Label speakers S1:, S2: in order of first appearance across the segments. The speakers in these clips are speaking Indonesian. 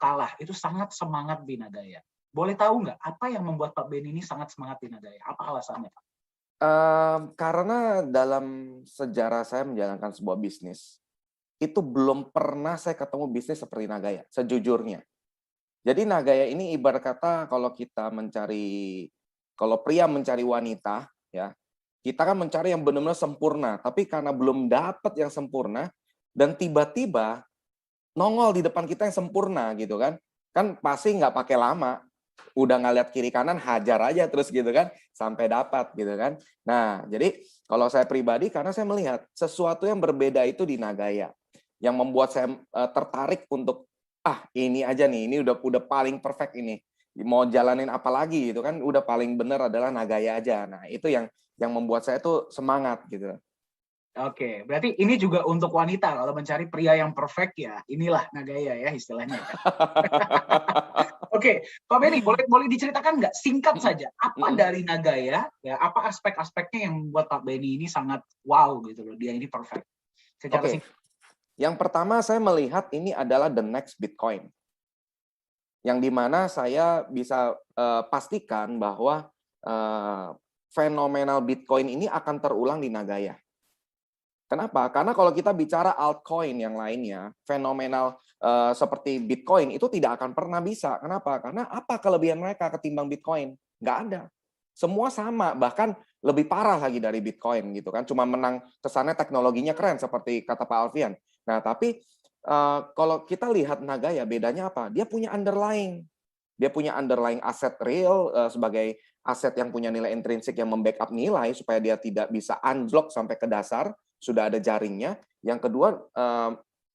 S1: kalah itu sangat semangat di Nagaya. Boleh tahu nggak apa yang membuat Pak Benny ini sangat semangat di Nagaya? Apa alasannya, Pak?
S2: Karena dalam sejarah saya menjalankan sebuah bisnis, itu belum pernah saya ketemu bisnis seperti Nagaya, sejujurnya. Jadi Nagaya ini ibarat kata kalau pria mencari wanita, ya, kita kan mencari yang benar-benar sempurna, tapi karena belum dapat yang sempurna, dan tiba-tiba nongol di depan kita yang sempurna gitu kan pasti nggak pakai lama, udah nggak lihat kiri kanan hajar aja terus gitu kan sampai dapat gitu kan. Nah jadi kalau saya pribadi karena saya melihat sesuatu yang berbeda itu di Nagaya yang membuat saya tertarik untuk ini aja nih, ini udah paling perfect ini, mau jalanin apa lagi gitu kan, udah paling bener adalah Nagaya aja. Nah itu yang membuat saya tuh semangat gitu.
S1: Oke, berarti ini juga untuk wanita kalau mencari pria yang perfect ya inilah Nagaya ya istilahnya ya. Oke, Pak Benny, boleh boleh diceritakan nggak singkat
S2: Mm-mm,
S1: saja apa
S2: mm-mm.
S1: dari Nagaya ya, apa aspek-aspeknya yang membuat Pak Benny ini sangat wow gitu loh, dia ini perfect. Secara
S2: Oke,
S1: singkat.
S2: yang pertama saya melihat ini adalah the next Bitcoin. Yang dimana saya bisa pastikan bahwa eh, fenomenal Bitcoin ini akan terulang di Nagaya. Kenapa? Karena kalau kita bicara altcoin yang lainnya, fenomenal seperti Bitcoin itu tidak akan pernah bisa. Kenapa? Karena apa kelebihan mereka ketimbang Bitcoin? Nggak ada. Semua sama, bahkan lebih parah lagi dari Bitcoin gitu kan. Cuma menang kesannya teknologinya keren seperti kata Pak Alfian. Nah, tapi kalau kita lihat Nagaya bedanya apa? Dia punya underlying. Dia punya underlying aset real sebagai aset yang punya nilai intrinsik yang membackup nilai supaya dia tidak bisa unblock sampai ke dasar, sudah ada jaringnya. Yang kedua,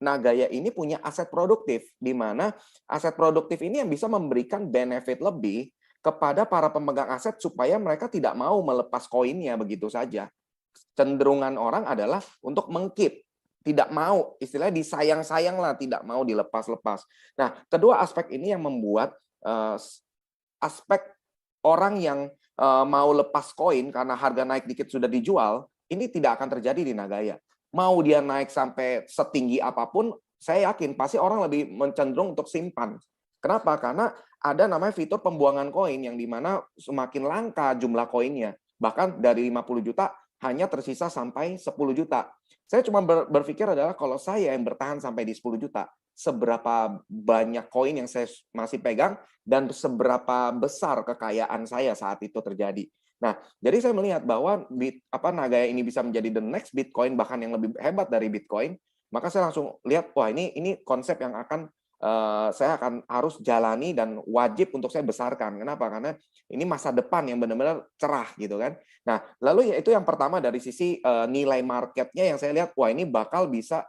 S2: Nagaya ini punya aset produktif, di mana aset produktif ini yang bisa memberikan benefit lebih kepada para pemegang aset supaya mereka tidak mau melepas koinnya begitu saja. Cenderungan orang adalah untuk mengkeep, tidak mau, istilahnya disayang-sayang lah, tidak mau dilepas-lepas. Nah, kedua aspek ini yang membuat aspek orang yang mau lepas koin karena harga naik dikit sudah dijual, ini tidak akan terjadi di Nagaya. Mau dia naik sampai setinggi apapun, saya yakin pasti orang lebih cenderung untuk simpan. Kenapa? Karena ada namanya fitur pembuangan koin yang dimana semakin langka jumlah koinnya. Bahkan dari 50 juta hanya tersisa sampai 10 juta. Saya cuma berpikir adalah kalau saya yang bertahan sampai di 10 juta, seberapa banyak koin yang saya masih pegang dan seberapa besar kekayaan saya saat itu terjadi. Nah, jadi saya melihat bahwa Nagaya ini bisa menjadi the next Bitcoin, bahkan yang lebih hebat dari Bitcoin. Maka saya langsung lihat, wah ini konsep yang saya akan harus jalani dan wajib untuk saya besarkan. Kenapa? Karena ini masa depan yang benar-benar cerah gitu kan. Nah, lalu ya itu yang pertama dari sisi nilai marketnya yang saya lihat, wah ini bakal bisa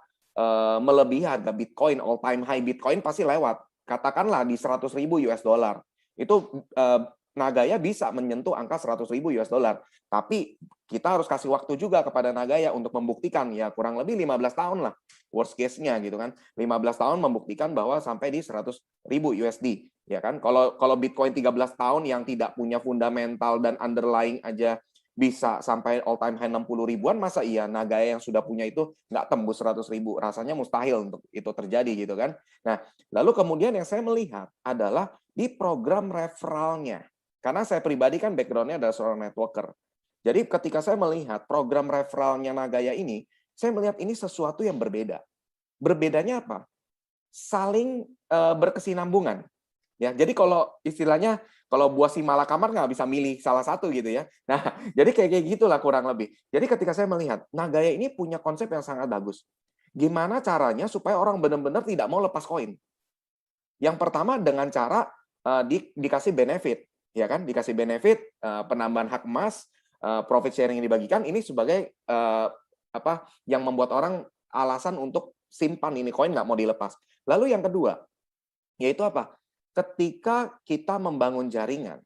S2: melebihi harga Bitcoin, all time high Bitcoin pasti lewat. Katakanlah di 100.000 US dollar. Itu Nagaya bisa menyentuh angka 100.000 US dollar. Tapi kita harus kasih waktu juga kepada Nagaya untuk membuktikan, ya kurang lebih 15 tahun lah worst case-nya gitu kan. 15 tahun membuktikan bahwa sampai di 100.000 USD. Ya kan, kalau Bitcoin 13 tahun yang tidak punya fundamental dan underlying aja bisa sampai all time high 60 ribuan, masa iya Nagaya yang sudah punya itu nggak tembus 100.000? Rasanya mustahil untuk itu terjadi gitu kan. Nah, lalu kemudian yang saya melihat adalah di program referralnya. Karena saya pribadi kan background-nya adalah seorang networker. Jadi ketika saya melihat program referralnya Nagaya ini, saya melihat ini sesuatu yang berbeda. Berbedanya apa? Saling berkesinambungan. Ya, jadi kalau istilahnya kalau buah si malakama nggak bisa milih salah satu gitu ya. Nah, jadi kayak gitulah kurang lebih. Jadi ketika saya melihat Nagaya ini punya konsep yang sangat bagus. Gimana caranya supaya orang benar-benar tidak mau lepas koin? Yang pertama dengan cara dikasih benefit, ya kan? Dikasih benefit penambahan hak emas, profit sharing yang dibagikan ini sebagai yang membuat orang alasan untuk simpan ini koin nggak mau dilepas. Lalu yang kedua, yaitu apa? Ketika kita membangun jaringan,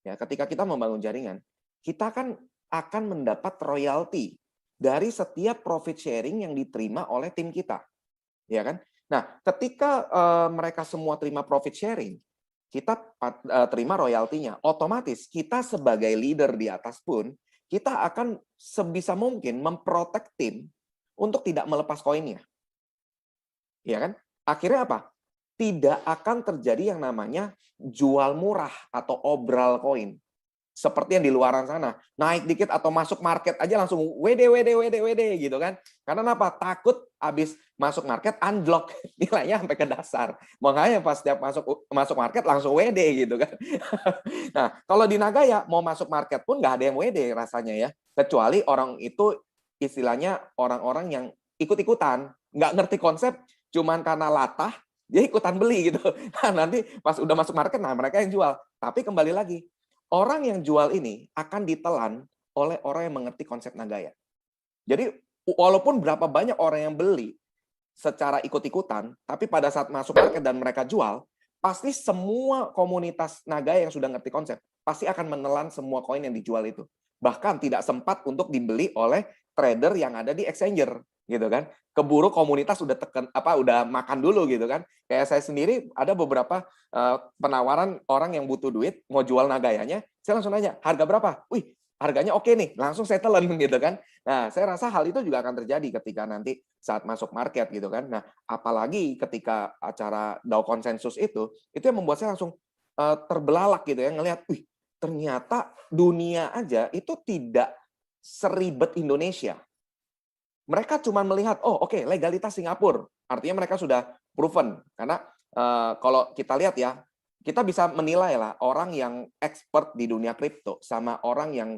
S2: ya, ketika kita membangun jaringan, kita kan akan mendapat royalti dari setiap profit sharing yang diterima oleh tim kita, ya kan? Nah, ketika mereka semua terima profit sharing, kita terima royaltinya. Otomatis kita sebagai leader di atas pun, kita akan sebisa mungkin memprotek tim untuk tidak melepas koinnya. Ya kan? Akhirnya apa? tidak akan terjadi yang namanya jual murah atau obral koin. Seperti yang di luaran sana, naik dikit atau masuk market aja langsung WD gitu kan. Karena apa? Takut habis masuk market unblock nilainya sampai ke dasar. Makanya pas setiap masuk market langsung WD gitu kan. Nah, kalau di Nagaya mau masuk market pun nggak ada yang WD rasanya ya. Kecuali orang itu istilahnya orang-orang yang ikut-ikutan, nggak ngerti konsep, cuman karena latah dia ikutan beli gitu. Nah, nanti pas udah masuk market, nah mereka yang jual. Tapi kembali lagi, orang yang jual ini akan ditelan oleh orang yang mengerti konsep Nagaya. Jadi walaupun berapa banyak orang yang beli secara ikut-ikutan, tapi pada saat masuk market dan mereka jual, pasti semua komunitas Nagaya yang sudah ngerti konsep pasti akan menelan semua koin yang dijual itu. Bahkan tidak sempat untuk dibeli oleh trader yang ada di exchanger, gitu kan. Keburu komunitas udah udah makan dulu gitu kan. Kayak saya sendiri ada beberapa penawaran orang yang butuh duit mau jual Nagayanya, saya langsung nanya, harga berapa? Wih, harganya oke nih, langsung saya telan gitu kan. Nah, saya rasa hal itu juga akan terjadi ketika nanti saat masuk market gitu kan. Nah, apalagi ketika acara DAO konsensus itu yang membuat saya langsung terbelalak gitu ya, ngelihat, wih, ternyata dunia aja itu tidak seribet Indonesia. Mereka cuma melihat, oh oke, legalitas Singapura. Artinya mereka sudah proven. Karena kalau kita lihat ya, kita bisa menilai lah orang yang expert di dunia kripto sama orang yang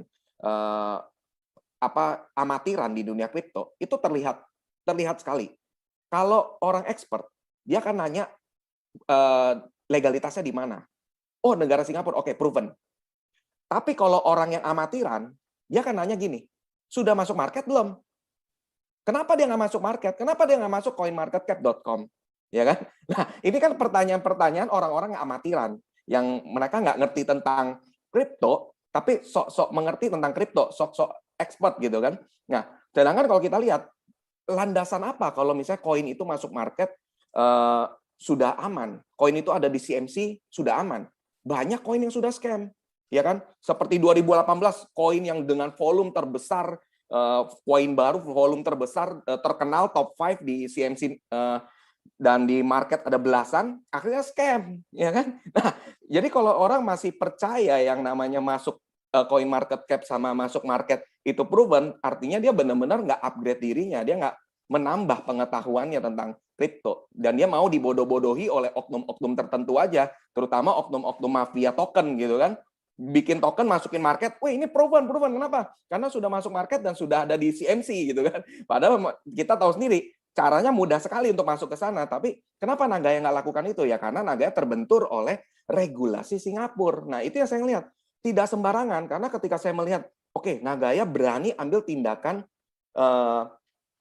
S2: amatiran di dunia kripto, itu terlihat sekali. Kalau orang expert, dia akan nanya legalitasnya di mana. Oh, negara Singapura, oke, proven. Tapi kalau orang yang amatiran, dia akan nanya gini, sudah masuk market belum? Kenapa dia nggak masuk market? Kenapa dia nggak masuk coinmarketcap.com? Ya kan? Nah, ini kan pertanyaan-pertanyaan orang-orang yang amatiran, yang mereka nggak ngerti tentang kripto, tapi sok-sok mengerti tentang kripto, sok-sok expert gitu kan. Nah, sedangkan kalau kita lihat, landasan apa kalau misalnya koin itu masuk market sudah aman? Koin itu ada di CMC, sudah aman. Banyak koin yang sudah scam. Ya kan? Seperti 2018, koin yang dengan volume terbesar, koin baru volume terbesar, terkenal top 5 di CMC dan di market ada belasan, akhirnya scam, ya kan? Nah, jadi kalau orang masih percaya yang namanya masuk coin market cap sama masuk market itu proven, artinya dia benar-benar nggak upgrade dirinya, dia nggak menambah pengetahuannya tentang kripto, dan dia mau dibodoh-bodohi oleh oknum-oknum tertentu aja, terutama oknum-oknum mafia token gitu kan. Bikin token masukin market, wih ini proven, kenapa? Karena sudah masuk market dan sudah ada di CMC gitu kan. Padahal kita tahu sendiri, caranya mudah sekali untuk masuk ke sana, tapi kenapa Nagaya nggak lakukan itu? Ya karena Nagaya terbentur oleh regulasi Singapura. Nah itu yang saya lihat, tidak sembarangan, karena ketika saya melihat, oke, Nagaya berani ambil tindakan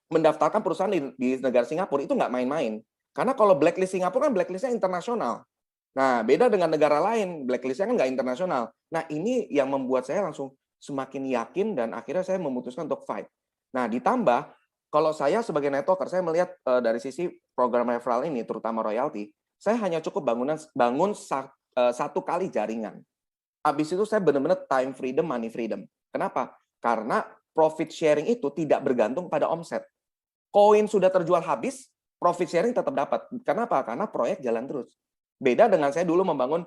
S2: mendaftarkan perusahaan di negara Singapura, itu nggak main-main. Karena kalau blacklist Singapura kan blacklistnya internasional. Nah, beda dengan negara lain, blacklistnya kan nggak internasional. Nah, ini yang membuat saya langsung semakin yakin dan akhirnya saya memutuskan untuk fight. Nah, ditambah, kalau saya sebagai networker, saya melihat dari sisi program referral ini, terutama royalty, saya hanya cukup bangun satu kali jaringan. Habis itu saya benar-benar time freedom, money freedom. Kenapa? Karena profit sharing itu tidak bergantung pada omset. Koin sudah terjual habis, profit sharing tetap dapat. Kenapa? Karena proyek jalan terus. Beda dengan saya dulu membangun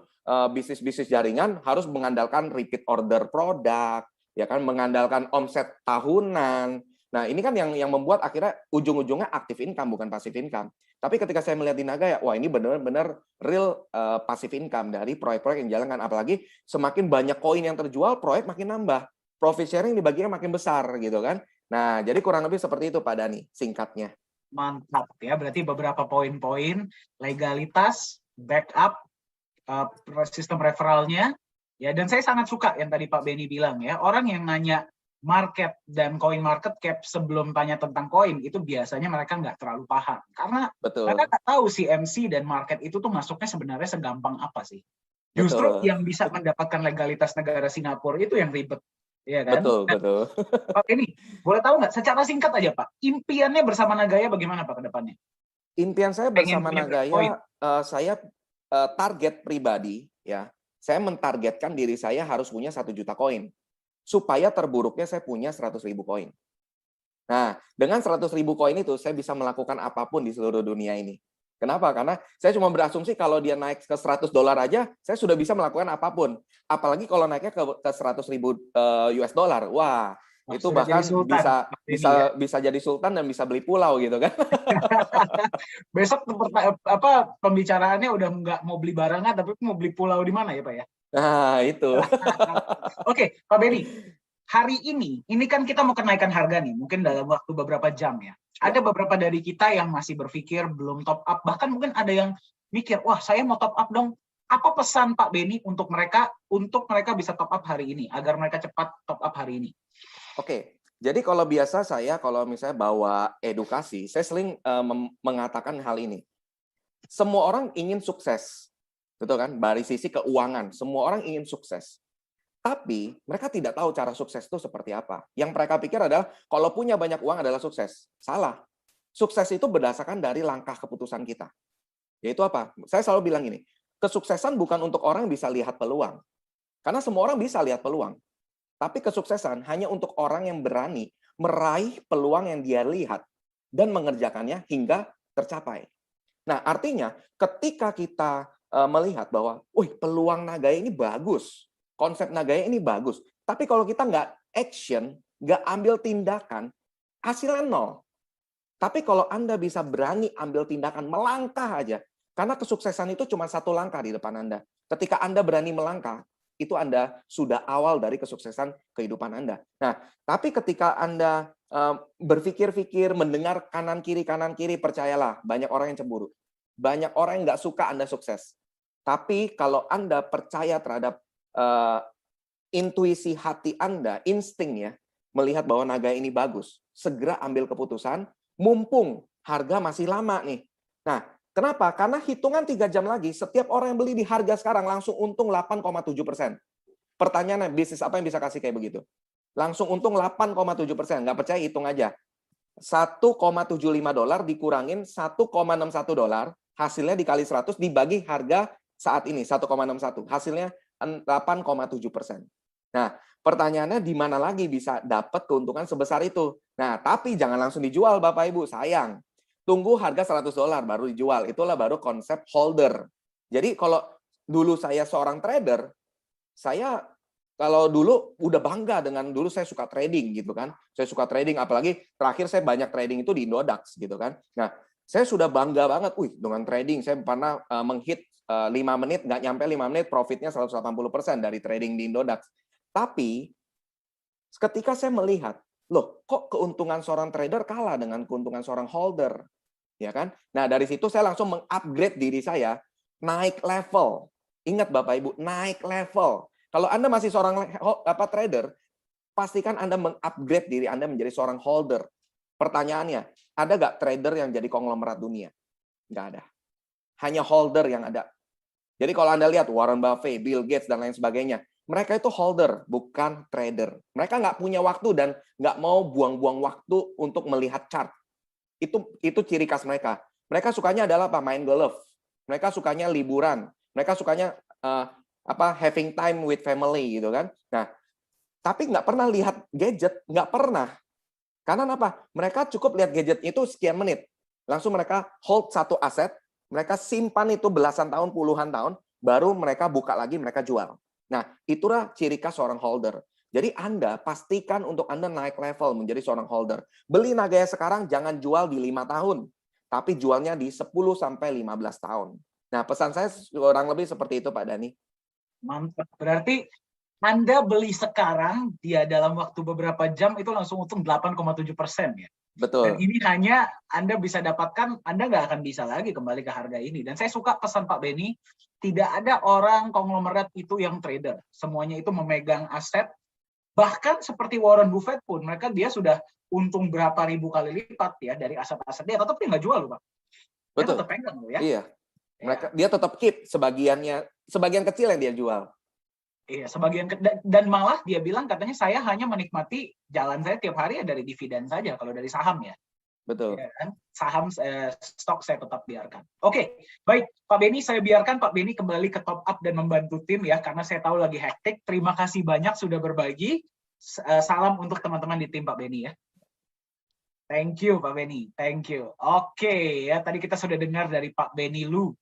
S2: bisnis-bisnis jaringan harus mengandalkan repeat order produk, ya kan, mengandalkan omset tahunan. Nah, ini kan yang membuat akhirnya ujung-ujungnya aktif income bukan passive income. Tapi ketika saya melihat di Nagaya, wah ini benar-benar real passive income dari proyek-proyek yang dijalankan. Apalagi semakin banyak koin yang terjual, proyek makin nambah. Profit sharing dibaginya makin besar gitu kan. Nah, jadi kurang lebih seperti itu Pak Dani, singkatnya.
S1: Mantap ya, berarti beberapa poin-poin, legalitas, backup, sistem referralnya, ya. Dan saya sangat suka yang tadi Pak Benny bilang ya, orang yang nanya market dan coin market cap sebelum tanya tentang koin itu biasanya mereka nggak terlalu paham, karena mereka nggak tahu CMC dan market itu tuh masuknya sebenarnya segampang apa sih. Justru yang bisa mendapatkan legalitas negara Singapura itu yang ribet, ya kan?
S2: Betul.
S1: Pak Benny, boleh tahu nggak secara singkat aja Pak, impiannya bersama Nagaya bagaimana Pak ke depannya?
S2: Impian saya bersama Nagaya, saya target pribadi ya, saya mentargetkan diri saya harus punya 1 juta koin. Supaya terburuknya saya punya 100.000 koin. Nah, dengan 100.000 koin itu saya bisa melakukan apapun di seluruh dunia ini. Kenapa? Karena saya cuma berasumsi kalau dia naik ke $100 aja, saya sudah bisa melakukan apapun. Apalagi kalau naiknya ke 100.000 US dollar. Wah,
S1: Wah,
S2: itu
S1: sudah jadi
S2: bahkan
S1: sultan
S2: bisa
S1: Pak Benny ya.
S2: bisa jadi sultan dan bisa beli pulau gitu kan.
S1: Besok pembicaraannya udah nggak mau beli barangan, tapi mau beli pulau di mana ya Pak ya?
S2: Nah, itu.
S1: Oke, Pak Benny, hari ini kan kita mau kenaikan harga nih, mungkin dalam waktu beberapa jam ya.
S2: Ya.
S1: Ada beberapa dari kita yang masih berpikir belum top up, bahkan mungkin ada yang mikir, wah saya mau top up dong. Apa pesan Pak Benny untuk mereka bisa top up hari ini, agar mereka cepat top up hari ini?
S2: Oke, jadi kalau biasa saya kalau misalnya bawa edukasi, saya sering mengatakan hal ini. Semua orang ingin sukses, betul kan? Dari sisi keuangan, semua orang ingin sukses. Tapi mereka tidak tahu cara sukses itu seperti apa. Yang mereka pikir adalah kalau punya banyak uang adalah sukses. Salah. Sukses itu berdasarkan dari langkah keputusan kita. Yaitu apa? Saya selalu bilang ini, kesuksesan bukan untuk orang yang bisa lihat peluang. Karena semua orang bisa lihat peluang. Tapi kesuksesan hanya untuk orang yang berani meraih peluang yang dia lihat dan mengerjakannya hingga tercapai. Nah, artinya ketika kita melihat bahwa, wih, peluang Nagaya ini bagus, konsep Nagaya ini bagus, tapi kalau kita nggak action, nggak ambil tindakan, hasilnya nol. Tapi kalau Anda bisa berani ambil tindakan, melangkah aja, karena kesuksesan itu cuma satu langkah di depan Anda. Ketika Anda berani melangkah, itu Anda sudah awal dari kesuksesan kehidupan Anda. Nah, tapi ketika Anda berpikir-pikir, mendengar kanan kiri, percayalah, banyak orang yang cemburu. Banyak orang yang nggak suka Anda sukses. Tapi kalau Anda percaya terhadap intuisi hati Anda, insting ya, melihat bahwa Nagaya ini bagus, segera ambil keputusan, mumpung harga masih lama nih. Nah, kenapa? Karena hitungan 3 jam lagi, setiap orang yang beli di harga sekarang langsung untung 8,7%. Pertanyaannya, bisnis apa yang bisa kasih kayak begitu? Langsung untung 8,7%. Nggak percaya, hitung aja. $1,75 dikurangin $1,61, hasilnya dikali 100 dibagi harga saat ini, 1,61. Hasilnya 8,7%. Nah, pertanyaannya di mana lagi bisa dapat keuntungan sebesar itu? Nah, tapi jangan langsung dijual Bapak Ibu, sayang. Tunggu harga $100 baru dijual. Itulah baru konsep holder. Jadi kalau dulu saya seorang trader, saya kalau dulu udah bangga dengan dulu saya suka trading gitu kan. Saya suka trading, apalagi terakhir saya banyak trading itu di Indodax gitu kan. Nah, saya sudah bangga banget, dengan trading. Saya pernah menghit 5 menit, nggak nyampe 5 menit, profitnya 180% dari trading di Indodax. Tapi ketika saya melihat, loh kok keuntungan seorang trader kalah dengan keuntungan seorang holder, ya kan? Nah dari situ saya langsung mengupgrade diri saya, naik level. Ingat Bapak Ibu, naik level. Kalau Anda masih seorang trader, pastikan Anda mengupgrade diri Anda menjadi seorang holder. Pertanyaannya, ada nggak trader yang jadi konglomerat dunia? Nggak ada. Hanya holder yang ada. Jadi kalau Anda lihat Warren Buffett, Bill Gates, dan lain sebagainya, mereka itu holder, bukan trader. Mereka nggak punya waktu dan nggak mau buang-buang waktu untuk melihat chart. Itu ciri khas mereka. Mereka sukanya adalah apa? Main golf. Mereka sukanya liburan. Mereka sukanya having time with family gitu kan. Nah, tapi nggak pernah lihat gadget, nggak pernah. Karena apa? Mereka cukup lihat gadget itu sekian menit. Langsung mereka hold satu aset, mereka simpan itu belasan tahun, puluhan tahun, baru mereka buka lagi, mereka jual. Nah, itulah ciri khas seorang holder. Jadi Anda pastikan untuk Anda naik level menjadi seorang holder. Beli Nagaya sekarang jangan jual di 5 tahun, tapi jualnya di 10 sampai 15 tahun. Nah, pesan saya kurang lebih seperti itu Pak Dhani.
S1: Mantap. Berarti Anda beli sekarang, dia dalam waktu beberapa jam itu langsung untung 8,7% ya.
S2: Betul.
S1: Dan ini hanya Anda bisa dapatkan, Anda nggak akan bisa lagi kembali ke harga ini. Dan saya suka pesan Pak Benny, tidak ada orang konglomerat itu yang trader. Semuanya itu memegang aset. Bahkan seperti Warren Buffett pun, dia sudah untung berapa ribu kali lipat ya dari aset-aset dia, tetap dia nggak jual loh Pak. Dia
S2: Betul.
S1: tetap pegang loh ya.
S2: Iya. Dia tetap keep sebagian kecil yang dia jual.
S1: Iya, sebagian dan malah dia bilang katanya saya hanya menikmati jalan saya tiap hari ya dari dividen saja kalau dari saham ya.
S2: Betul.
S1: Ya kan? Saham stok saya tetap biarkan. Oke, baik Pak Benny, saya biarkan Pak Benny kembali ke top up dan membantu tim ya karena saya tahu lagi hektik. Terima kasih banyak sudah berbagi. Salam untuk teman-teman di tim Pak Benny ya. Thank you Pak Benny, thank you. Oke ya, tadi kita sudah dengar dari Pak Benny Lu